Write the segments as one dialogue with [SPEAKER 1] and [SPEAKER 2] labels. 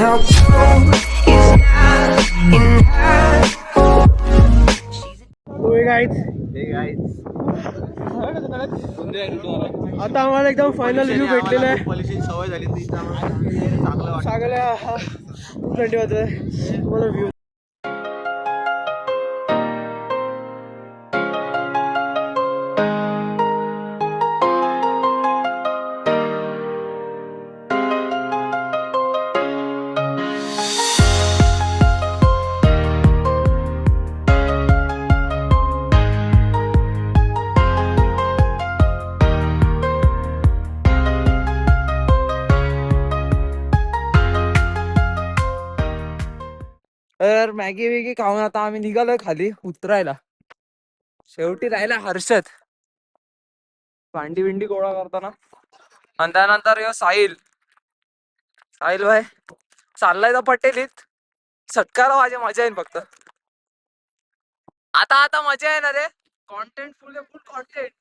[SPEAKER 1] how cold is not in her.
[SPEAKER 2] आता आम्हाला एकदम फायनल रिव्ह्यू भेटलेला आहे.
[SPEAKER 3] पॉलिशिंग सवय झाली तर इथं आम्हाला चांगलं वाटतं.
[SPEAKER 2] थंडी वाजत मला व्ह्यू. तर मॅगी वेगी खाऊन आता आम्ही निघालोय खाली उतरायला. शेवटी राहिला हर्षद भांडी बिंडी गोळा करताना. आणि त्यानंतर यो साहिल भाई चाललाय तर पटेलीत. सटकारा माझी मजा येईल फक्त. आता मजा येणार रे. कॉन्टेंट फुल कॉन्टेंट.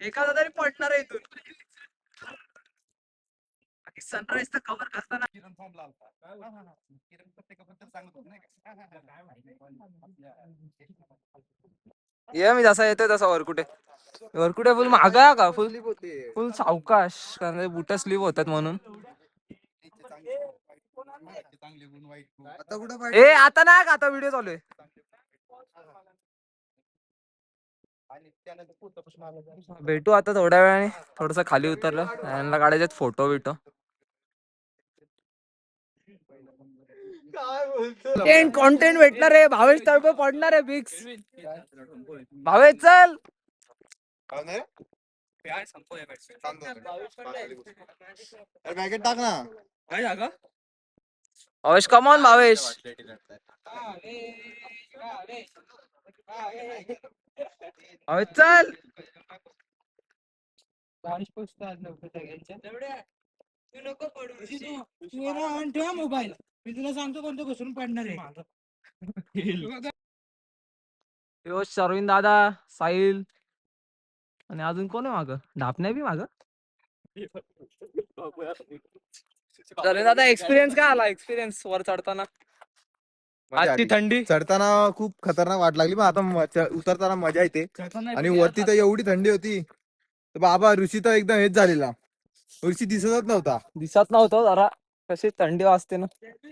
[SPEAKER 2] एखादा तरी पडणार आहे इथून. सनराईज तर कव्हर करताना ये मी जसा येतोय तसा वरकुटे फुल मागा का फुल सावकाश कारण बुट स्लीप होतात म्हणून. ए आता नाही का आता व्हिडिओ चालू आहे. भेटू आता थोड्या वेळाने. थोडस खाली उतरलं यांना काढायचे फोटो बिटो. कॉन्टेंट भेटणार आहे. भावेश तळप पडणार आहे फिक्स. भावेश चल
[SPEAKER 3] पॅकेट टाक ना.
[SPEAKER 2] भावेश कमॉन भावेश. भावेश चल.
[SPEAKER 4] मोबाईल मी तुला सांगतो कोणतं घसरून पडणार आहे.
[SPEAKER 2] यो शर्विन दादा साहिल आणि अजून कोण आहे माग. ढापण्या बी माग. शर्विन दादा एक्सपिरियन्स काय आला. एक्सपिरियन्स वर चढताना. आजची थंडी
[SPEAKER 3] चढताना खूप खतरनाक वाट लागली पण आता उतरताना मजा येते. आणि वरती तर एवढी थंडी होती तर बाबा ऋषी तर एकदम हेच झालेला. ऋषी दिसतच नव्हता.
[SPEAKER 2] दिसत नव्हतं जरा. कशी थंडी वाजते ना.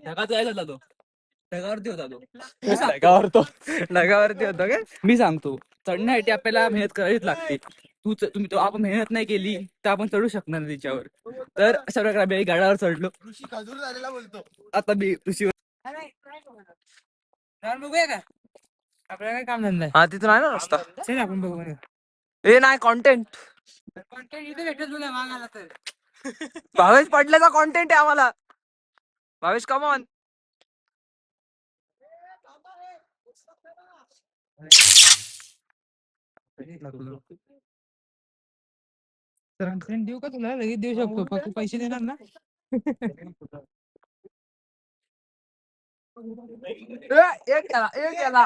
[SPEAKER 4] ढगात जायला तो ढगावरती होता तो.
[SPEAKER 2] ढगावरती होतो काय.
[SPEAKER 4] मी सांगतो चढण्यासाठी आपल्याला मेहनत करावीच लागते. आपण मेहनत नाही केली तर आपण चढू शकणार नाही त्याच्यावर. तर अशा प्रकारे आम्ही गाडावर चढलो.
[SPEAKER 3] ऋषी खजूर झालेला बोलतो.
[SPEAKER 4] आता मी ऋषीवर बघूया का आपल्याला काय काम धंदा
[SPEAKER 2] हा तिथून आहे ना रस्ता.
[SPEAKER 4] आहे. आपण बघू
[SPEAKER 2] ए नाही कॉन्टेंट.
[SPEAKER 4] इथे भेटत तुला मागायला तर.
[SPEAKER 2] भावेश पडल्याचा कॉन्टेंट आहे आम्हाला. भावेश कमॉन.
[SPEAKER 4] देऊ का तुला लगेच देऊ शकतो फक्त पैसे देणार ना.
[SPEAKER 2] एक गेला.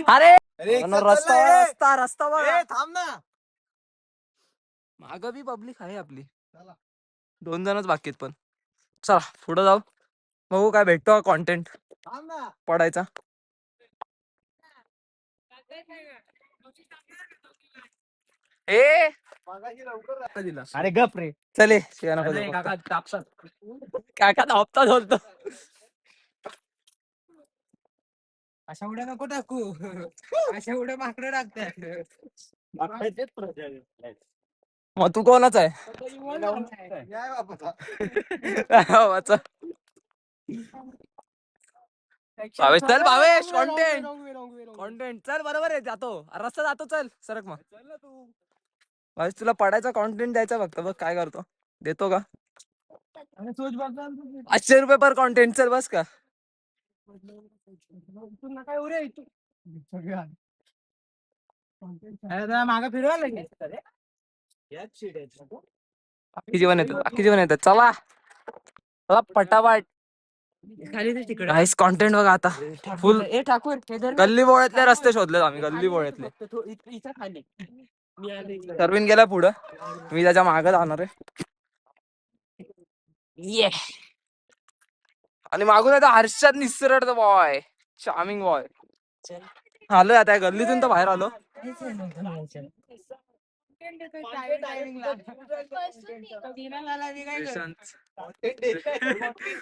[SPEAKER 2] अरे रस्ता
[SPEAKER 3] थांब ना.
[SPEAKER 2] माग बी पब्लिक आहे आपली. 2 जणच बाकी आहेत पण. चला पुढे जाऊ बघू काय भेटतो कॉन्टेंट पडायचा. ए
[SPEAKER 4] अरे गप रे.
[SPEAKER 2] चले काका धापता बोलतो.
[SPEAKER 4] अशा उड्या नको टाकू. अशा उड्या माकडं टाकतात.
[SPEAKER 2] मग तू कोणाच आहे. भावाचा. भावेश चल भावेश कॉन्टेंट चल बरोबर आहे. जातो रस्ता जातो. चल सरक मग. भावेश तुला पडायचा कॉन्टेंट द्यायचा फक्त बघ काय करतो. देतो का. 800 रुपये पर कॉन्टेंट. चल बस का.
[SPEAKER 4] माग फिरवा
[SPEAKER 2] बाकी जीवन येतात. चला पटापट. काहीच कॉन्टेंट बघा आता फुल. गल्ली बोळ्यातले रस्ते शोधले आम्ही. गल्ली बोळ्यातले सर्विन गेला पुढं, मी त्याच्या मागं जाणार आहे. ये आणि मागून आता हर्षद निसरड बॉय, चार्मिंग बॉय. आलोय आता या गल्लीतून तर बाहेर आलो.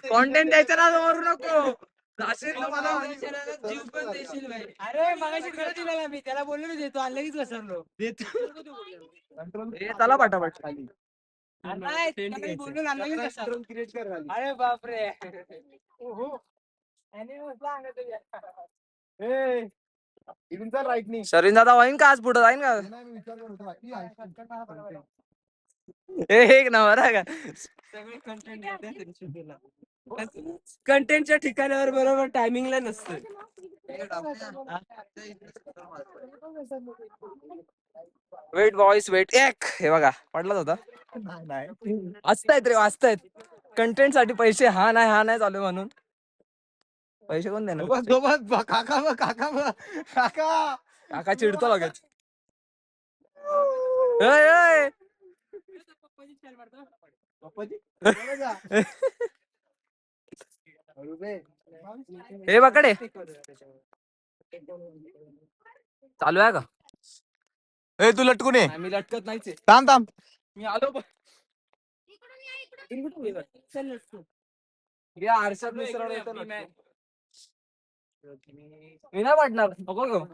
[SPEAKER 2] कॉन्टेंट द्यायचं ना, मारू नको. जाशील तर मला जीव पण देशील भाई.
[SPEAKER 5] अरे मगाशी खरं दिलेला मी त्याला बोललो ना देतो आणि लगेच घसरलो
[SPEAKER 2] ए, चला पटापट खाली.
[SPEAKER 5] नाही, त्याला बोललो ना, लगेच घसरलो. अरे बापरे ओहो. आणि म्हटलं अंगात या.
[SPEAKER 3] इथून चल राईट नी.
[SPEAKER 2] शरीन दादा होईन का आज पुढे जाईन का?
[SPEAKER 3] नाही, मी विचार करत होतो, बाकी आहे.
[SPEAKER 2] एक नंबर आहे का?
[SPEAKER 5] सगळे कंटेंटच्या ठिकाणावर बरोबर टायमिंगला नसतं.
[SPEAKER 2] Wait boys wait. एक हे बघा पडलाच होता. वाचतायत रे, वाचतायत. कंटेंट साठी पैसे हा नाही चालू म्हणून पैसे कोण देणार? काका चिडतो लगेच. ए, ए. हे बकडे चालू आहे का?
[SPEAKER 3] ए तू लटकून ये.
[SPEAKER 2] मी लटकत नाहीच आहे.
[SPEAKER 3] थांब थांब.
[SPEAKER 2] मी आलो पण. या आरशात मिसळून येतो ना. मी नाही पडणार, नको घेऊ.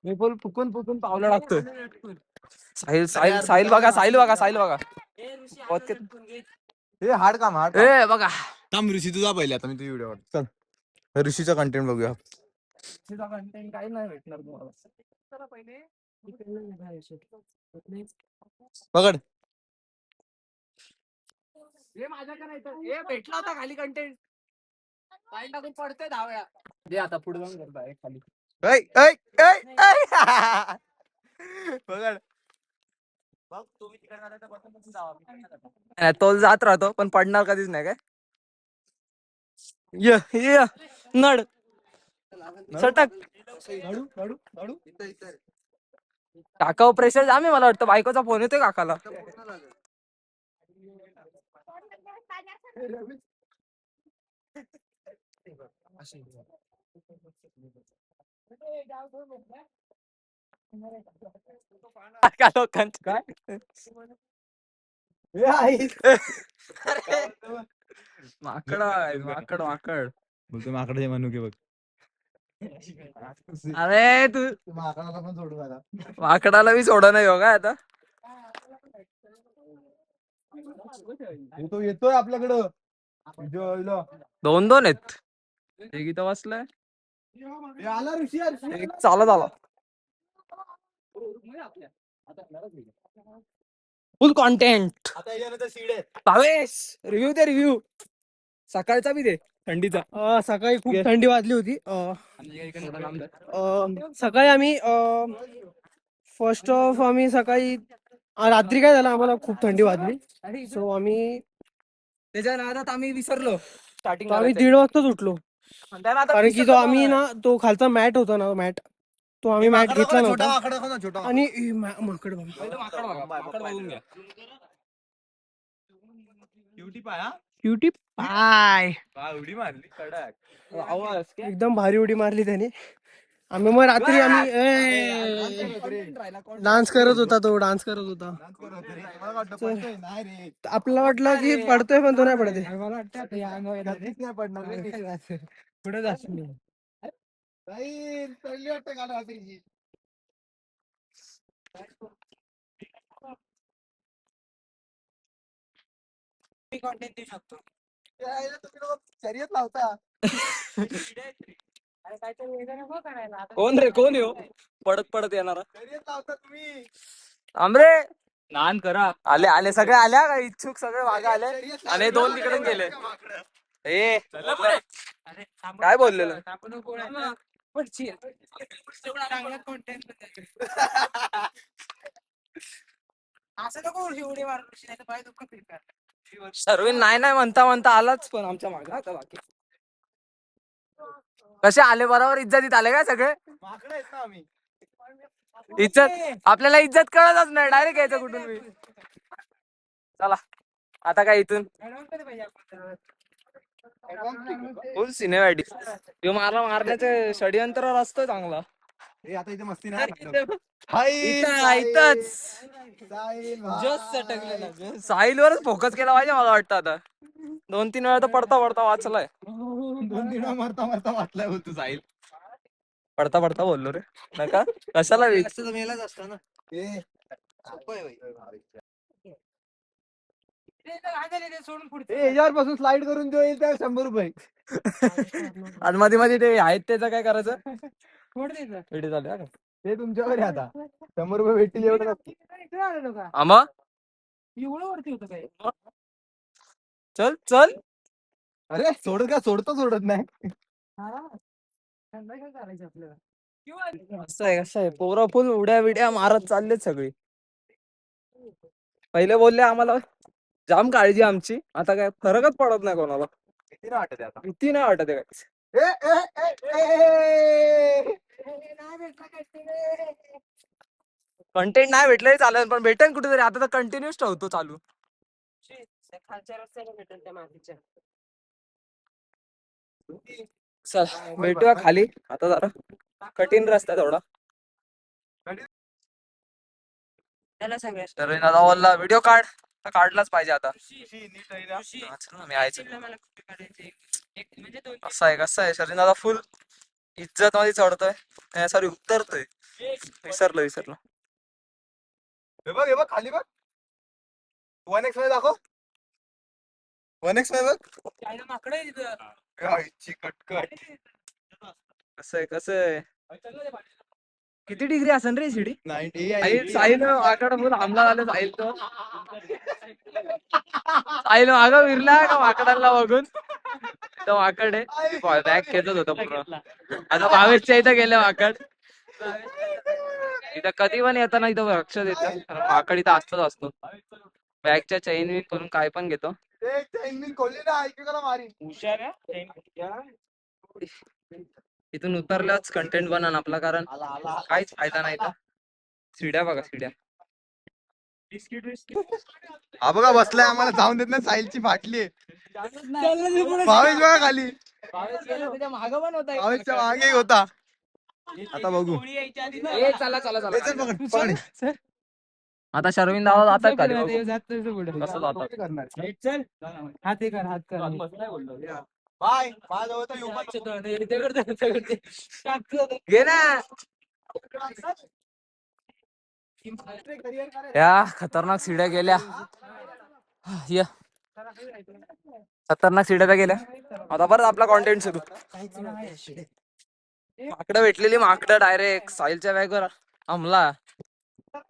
[SPEAKER 2] मी फुल फुकून पावलं टाकतोय. साहिल बघा.
[SPEAKER 3] हे हार्ड काम हार्ड.
[SPEAKER 2] ए बघा
[SPEAKER 3] थांब ऋषी तुझा पहिले, आता मी तुझी व्हिडिओ चल. ऋषीचा कंटेंट बघूया.
[SPEAKER 2] कंटेंट काही नाही भेटणार तुम्हाला.
[SPEAKER 3] पकड.
[SPEAKER 2] भेटला होता खाली कंटेंट. टाकून पडतोय 10 वेळा. दे आता पुढे जाऊन करता खाली.
[SPEAKER 3] पकड.
[SPEAKER 2] तोल जात राहतो पण पडणार कधीच नाही काय. ये नड सटक काका प्रेशर जाम आहे. मला वाटतं बायकोचा फोन येतोय काकाला. लोकांचं काय माकड
[SPEAKER 3] बोलतो माकडे म्हणू की बघ.
[SPEAKER 2] अरे तू
[SPEAKER 3] माकडाला पण सोडू नका.
[SPEAKER 2] माकडाला मी सोडा नाही हो का आता.
[SPEAKER 3] तो येतोय आपल्याकडं.
[SPEAKER 2] 2 आहेत. एक इथं बसलाय,
[SPEAKER 3] आला ऋषी.
[SPEAKER 2] एक चालत आला. फुल कॉन्टेंट.
[SPEAKER 3] आता यानंतर सीड आहे.
[SPEAKER 2] भावेश रिव्ह्यू सकाळचा बी दे थंडीचा.
[SPEAKER 5] सकाळी खूप थंडी वाजली होती. सकाळी आम्ही फर्स्ट ऑफ आम्ही सकाळी रात्री काय झालं, आम्हाला खूप थंडी वाजली. सो आम्ही
[SPEAKER 2] त्याच्या नादात आम्ही विसरलो स्टार्टिंग.
[SPEAKER 5] आम्ही 1:30 वाजताच उठलो. कारण की तो आम्ही ना तो खालचा मॅट होता ना, मॅट तो आम्ही मॅट घेतला नव्हता.
[SPEAKER 3] छोटा
[SPEAKER 5] आणि माकड बघा. क्युटी पाय
[SPEAKER 3] उडी मारली कडक.
[SPEAKER 5] एकदम भारी उडी मारली त्याने. आम्ही मग रात्री आम्ही डान्स करत होता.
[SPEAKER 3] नाही रे,
[SPEAKER 5] आपल्याला वाटलं की पडतोय पण तो नाही पडत.
[SPEAKER 3] मला वाटतं पडणार.
[SPEAKER 5] पुढे जाशील.
[SPEAKER 3] चढली वाटतं गाडी रात्रीची.
[SPEAKER 5] कॉन्टेंट देऊ शकतो.
[SPEAKER 3] शर्यत लावता.
[SPEAKER 2] कोण येऊ पडत येणार.
[SPEAKER 3] शर्यत लावता तुम्ही.
[SPEAKER 2] आमरे
[SPEAKER 4] नान करा.
[SPEAKER 2] आले सगळे आल्या का इच्छुक सगळे मागे आले आणि 2 तिकडे गेले. ए काय बोललेलं. सर्विन नाही म्हणता आलाच पण आमच्या मागे आता. बाकी कसे आले बरोबर इज्जतीत आले काय सगळे.
[SPEAKER 3] माकडे आहेत ना आम्ही.
[SPEAKER 2] इज्जत आपल्याला इज्जत कळतच नाही, डायरेक्ट यायचं कुठून बी. चला आता काय इथून फुल सिनेमॅटिक. तो मला मारण्याचं षडयंत्र असतं चांगला.
[SPEAKER 3] हे आता इथे मस्ती नाही.
[SPEAKER 2] इथंच साहिल वरच फोकस केला पाहिजे मला वाटतं. आता 2-3 वेळा तर पडता पडता वाचलाय.
[SPEAKER 3] 2-3 वेळा मरता मरता वाचलाय हो तू साहिल.
[SPEAKER 2] पडता पडता बोललो रे. नका कशाला
[SPEAKER 5] मेलाच असता ना.
[SPEAKER 3] याच्यावर पासून स्लाइड करून जो येईल त्या 100 रुपये.
[SPEAKER 2] आज मध्ये मध्ये ते आहेत त्याचं काय करायचं. व्हिडिओ चालू आहे का?
[SPEAKER 3] ते तुमच्यावर आहे आता. 100 रुपये भेटतील एवढं नक्की.
[SPEAKER 2] आम्हा
[SPEAKER 5] एवढं वरती होतं काय?
[SPEAKER 2] चल चल
[SPEAKER 3] अरे सोडत नाही.
[SPEAKER 2] कसं आहे पोरं फुल उड्या बिड्या मारत चाललेत सगळी. पहिले बोलले आम्हाला जाम काळजी आमची, आता काय फरकच पडत नाही कोणाला.
[SPEAKER 3] किती नाही वाटत आहे आता.
[SPEAKER 2] भीती नाही वाटत आहे काय. कंटेंट नाही भेटलं चालेल, पण भेटेल कुठेतरी. आता तर कंटिन्यूच ठेवतो चालू. चल भेटूया खाली आता. जरा कठीण रस्ता थोडा. तर दादा बोलला व्हिडिओ काढ, तर काढलाच पाहिजे आता. हा, चल ना, मी यायचं. कसं आहे शरीर दादा फुल इज्जत मध्ये चढतोय, सॉरी उतरतोय. विसरलो.
[SPEAKER 3] हे बघ खाली बघ. 1x मध्ये दाखव. 1x मध्ये बघ. आईची कटकट.
[SPEAKER 2] कसं आहे किती डिग्री असेल रे शिडी.
[SPEAKER 3] 90.
[SPEAKER 2] साईल वाकड फुल हमला झालं. साईल मागं विरला का वाकडांना बघून. तो वाकड आहे बॅग खेचत होता पूर्ण. आता भावेशच्या इथं गेलं वाकड. इथं कधी पण येताना इथं लक्ष देतं, कारण माकड इथं असतो. बॅगच्या चैन विन करून काय पण घेतो. इथून उतरल्याच कंटेंट बनन आपला, कारण काहीच फायदा नाही. तर शिड्या बघा शिड्या.
[SPEAKER 3] हा बघा बसलाय, आम्हाला जाऊन देत नाही. साहिलची फाटली. भावेश बघा खाली.
[SPEAKER 2] मागं पण होता.
[SPEAKER 3] भावेशच्या मागे होता. आता बघू.
[SPEAKER 2] चला. आता शर्विन दादा जातात खाली. कसं जातात.
[SPEAKER 3] बाय.
[SPEAKER 2] घे ना. या खतरनाक सिड्या गेल्या. या खतरनाक सिड्या तर गेल्या. आता परत आपला कॉन्टेंट सुरू. माकडं भेटलेली, माकडं डायरेक्ट साहिलच्या बॅगवर हमला.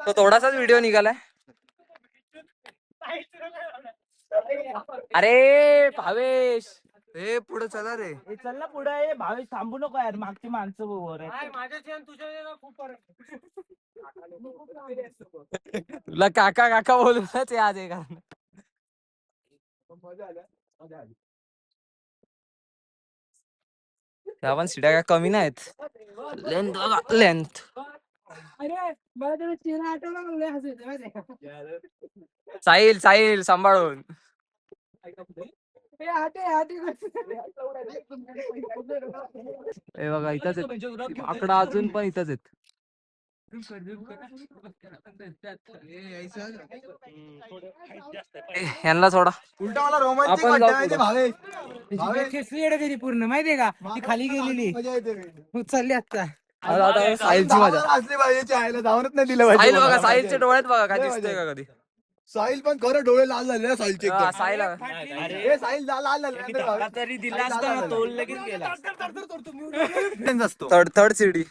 [SPEAKER 2] तो थोडासाच व्हिडिओ निघालाय. अरे भावेश हे पुढे चला रे.
[SPEAKER 4] चल ना पुढे. भावेश थांबू नको यार, मागची माणसं वर
[SPEAKER 2] तुला काका काका बोलूनच आज आहे. कारण त्या पण सिड्या काय कमी नाहीत. लेंथ बघा लेंथ. साहिल सांभाळून. हे बघा इथंच आहेत आकडा, अजून पण इथंच आहेत. यांना सोडा.
[SPEAKER 3] उलटा मला रोमांचिक
[SPEAKER 2] आपण
[SPEAKER 3] वाटतं
[SPEAKER 2] जाऊ
[SPEAKER 3] माहिती
[SPEAKER 2] पुढं.
[SPEAKER 3] भावेश.
[SPEAKER 5] पूर्ण माहितीये का, ती खाली गेलेली
[SPEAKER 3] मजा येते.
[SPEAKER 5] चालली आता.
[SPEAKER 2] आता साहिलची मजा.
[SPEAKER 3] असली पाहिजे आईला जाऊनच नाही दिलं
[SPEAKER 2] साहिल बघा,
[SPEAKER 3] पाहिजे.
[SPEAKER 2] साहिलच्या डोळ्यात बघा काय
[SPEAKER 3] लय
[SPEAKER 2] दिसतंय
[SPEAKER 3] मजा
[SPEAKER 2] का कधी.
[SPEAKER 3] साहिल पण खरं डोळे लाल झाले ना साहिलचे एकदम.
[SPEAKER 2] साहिल
[SPEAKER 3] हे साहिल लाल झाले.
[SPEAKER 4] तरी दिला असता ना, तोल लगेच गेला.
[SPEAKER 2] Third CD.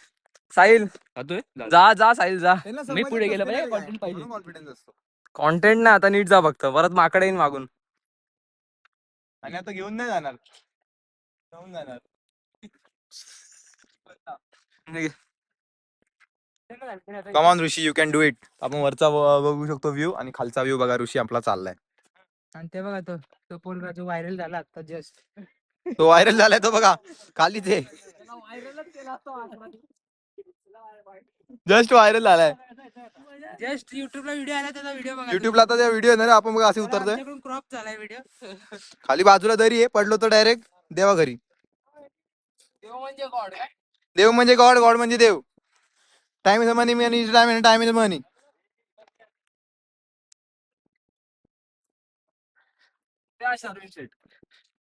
[SPEAKER 2] साहिल जा साहिल जा.
[SPEAKER 3] मी
[SPEAKER 4] पुढे गेलं पाहिजे, content पाहिजे.
[SPEAKER 3] कॉन्फिडन्स असतो.
[SPEAKER 2] कॉन्टेंट ना आता नीट जा फक्त, परत माकडे येईन मागून.
[SPEAKER 3] आणि आता घेऊन नाही जाणार. घेऊन जाणार. Come on Rishi, you can do it. आपण वरचा बघू शकतो व्ह्यू, आणि खालचा व्ह्यू बघा. ऋषी आपला चाललाय.
[SPEAKER 5] आणि ते बघा तो पोरगा जो व्हायरल झाला आता जस्ट.
[SPEAKER 3] तो व्हायरल झालाय तो बघा खालीच आहे. जस्ट व्हायरल झालाय
[SPEAKER 2] जस्ट युट्यूबला व्हिडिओ आला त्याचा व्हिडिओ बघा
[SPEAKER 3] युट्यूबला. आता त्या व्हिडिओ येणार आपण बघा असे उतरतोय
[SPEAKER 2] क्रॉप झालाय व्हिडिओ.
[SPEAKER 3] खाली बाजूला दरी आहे, पडलो तर डायरेक्ट देवा घरी.
[SPEAKER 2] म्हणजे गॉड.
[SPEAKER 3] देव म्हणजे गॉड, गॉड म्हणजे देव. Time is money, money is time, time is money.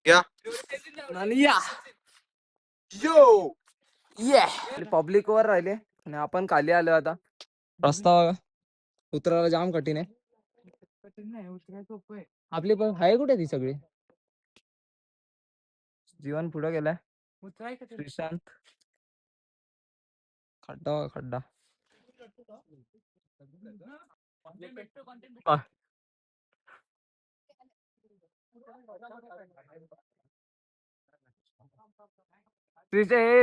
[SPEAKER 3] घ्या यो.
[SPEAKER 2] पब्लिक वर राहिले आणि आपण खाली आलो आता. रस्ता उतरायला जाम कठीण आहे. आपली पण आहे कुठे ती सगळी. जीवन पुढे गेलाय. श्रीशांत खड्डा खड्डा.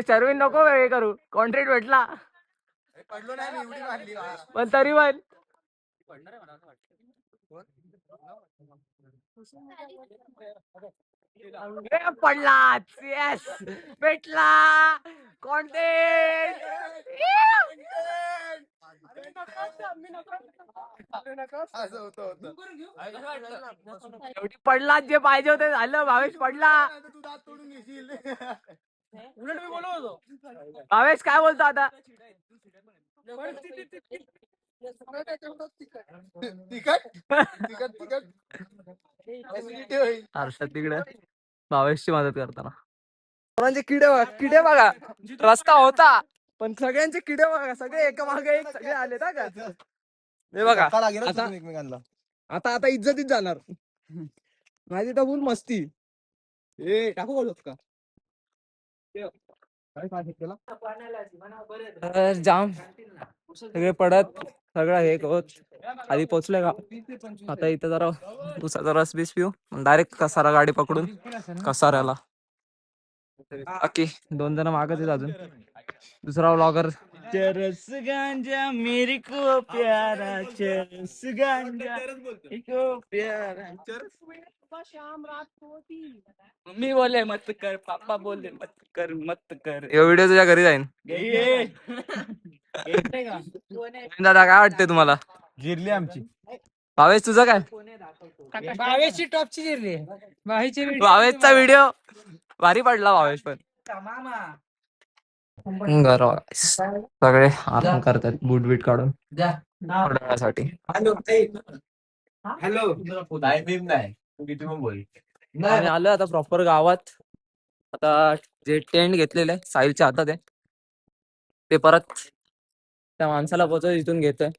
[SPEAKER 2] सर्विन नको हे करू, कॉन्ट्रॅक्ट भेटला
[SPEAKER 3] पडलो नाही, एवढी मारली.
[SPEAKER 2] पण तरी पण पडलाच. येस भेटला कॉन्टेंट.
[SPEAKER 3] असं होतं.
[SPEAKER 2] शेवटी पडला, जे पाहिजे होते झालं. भावेश पडला.
[SPEAKER 3] तू दात तोडून घेशील.
[SPEAKER 5] उलट मी बोलत होतो.
[SPEAKER 2] भावेश काय बोलतो आता. हर्षद तिकडे भावेशची मदत करताना. पोरांचे किडे बघा, किडे बघा. रस्ता होता पण सगळ्यांचे किडे बघा, सगळे एका मागे एक सगळे आले ना का. हे बघा आता
[SPEAKER 3] एकमेकांना.
[SPEAKER 2] आता आता इज्जतीच जाणार माझी तर फुल मस्ती. ए टाकू बोलत का जाम सगळे पडत सगळं हे होत. आधी पोहोचलोय का आता इथं जरा उसाचा रस बीस पिऊ, डायरेक्ट कसारा गाडी पकडून कसाऱ्याला. बाकी 2 जण मागच आहेत अजून. दुसरा व्लॉगर चरस गांजा मेरे को प्यारा, चरस गांजा को प्यारा.
[SPEAKER 4] मम्मी बोले मत कर, पापा बोले मत कर, मत कर.
[SPEAKER 2] हे व्हिडिओ तुझ्या घरी जाईन. दादा काय वाटतंय तुम्हाला.
[SPEAKER 3] जिरली आमची.
[SPEAKER 2] भावेश तुझं काय.
[SPEAKER 5] भावेशची टॉपची जिरली.
[SPEAKER 2] भावेशचा व्हिडिओ भारी पडला. भावेश पण सगळे आराम करतात बूट बीट काढून पडण्यासाठी. आम्ही आलो आता प्रॉपर गावात. आता जे टेंट घेतलेलं आहे साहिलच्या हातात आहे ते परत त्या माणसाला पोहोचव इथून घेतोय.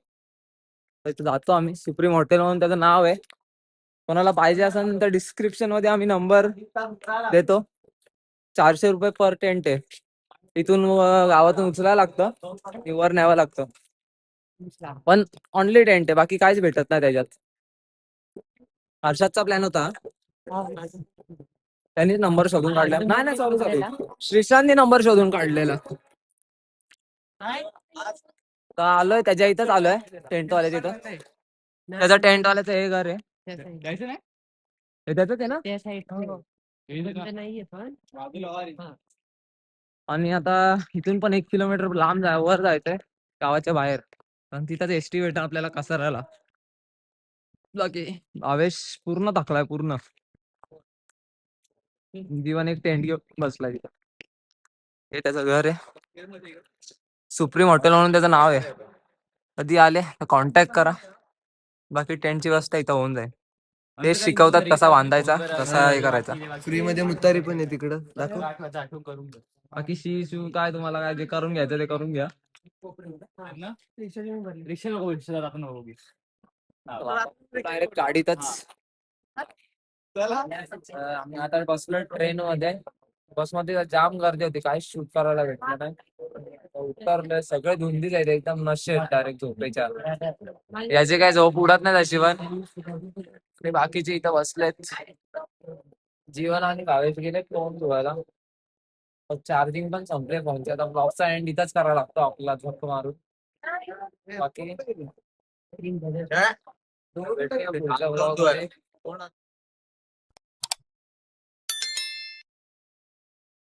[SPEAKER 2] इथं जातो आम्ही. सुप्रीम हॉटेल म्हणून त्याचं नाव आहे. कोणाला पाहिजे असेल तर डिस्क्रिप्शन मध्ये आम्ही नंबर देतो. 400 रुपये पर टेंट आहे. इथून गावातून उचलायला लागतं आणि वर न्यावं लागतं. पण ऑनली टेंट आहे, बाकी काहीच भेटत नाही त्याच्यात. हर्षदचा प्लॅन होता, त्यांनी नंबर शोधून काढला. नाही सॉरी श्रीशांतनी नंबर शोधून काढलेला. आलोय त्याच्या इथंच आलोय टेंटवाल्या तिथं. त्याचा टेंटवाल्याचं हे घर आहे. हे त्याचंच आहे ना. आणि आता इथून पण 1 किलोमीटर लांब वर जायचंय गावाच्या बाहेर. आणि तिथंच एसटी भेटणार आपल्याला कसाऱ्याला. बाकी भावेश पूर्ण थकलाय पूर्ण. जीवन एक टेंट घेऊन बसलाय तिथं. हे त्याचं घर आहे. सुप्रीम हॉटेल म्हणून त्याचं नाव आहे. कधी आले तर कॉन्टॅक्ट करा. बाकी टेंटची व्यवस्था इथं होऊन जाईल. ते शिकवतात कसा बांधायचा, कसा हे करायचा.
[SPEAKER 3] फ्री मध्ये मुतारी पण आहे तिकडं. दाखव.
[SPEAKER 2] बाकी शिव काय तुम्हाला काय जे करून घ्यायचं ते करून घ्या. डायरेक्ट गाडीतच. आम्ही आता बसलो ट्रेन मध्ये. बसमध्ये जाम गर्दी होती, काही शूट करायला भेटलं नाही. उतरलोय सगळे धुंदीच आहेत एकदम. नशे डायरेक्ट झोपेच्या. याची काय झोप उडत नाही तशी पण. ते बाकीचे इथं बसलेत. जीवन आणि भावेश गेले फोन धुवायला. चार्जिंग पण संपले फोनचे. आता ब्लॉगचा एंड इथंच करावा लागतो आपला झोप मारून. बाकी पुढच्या vlog मध्ये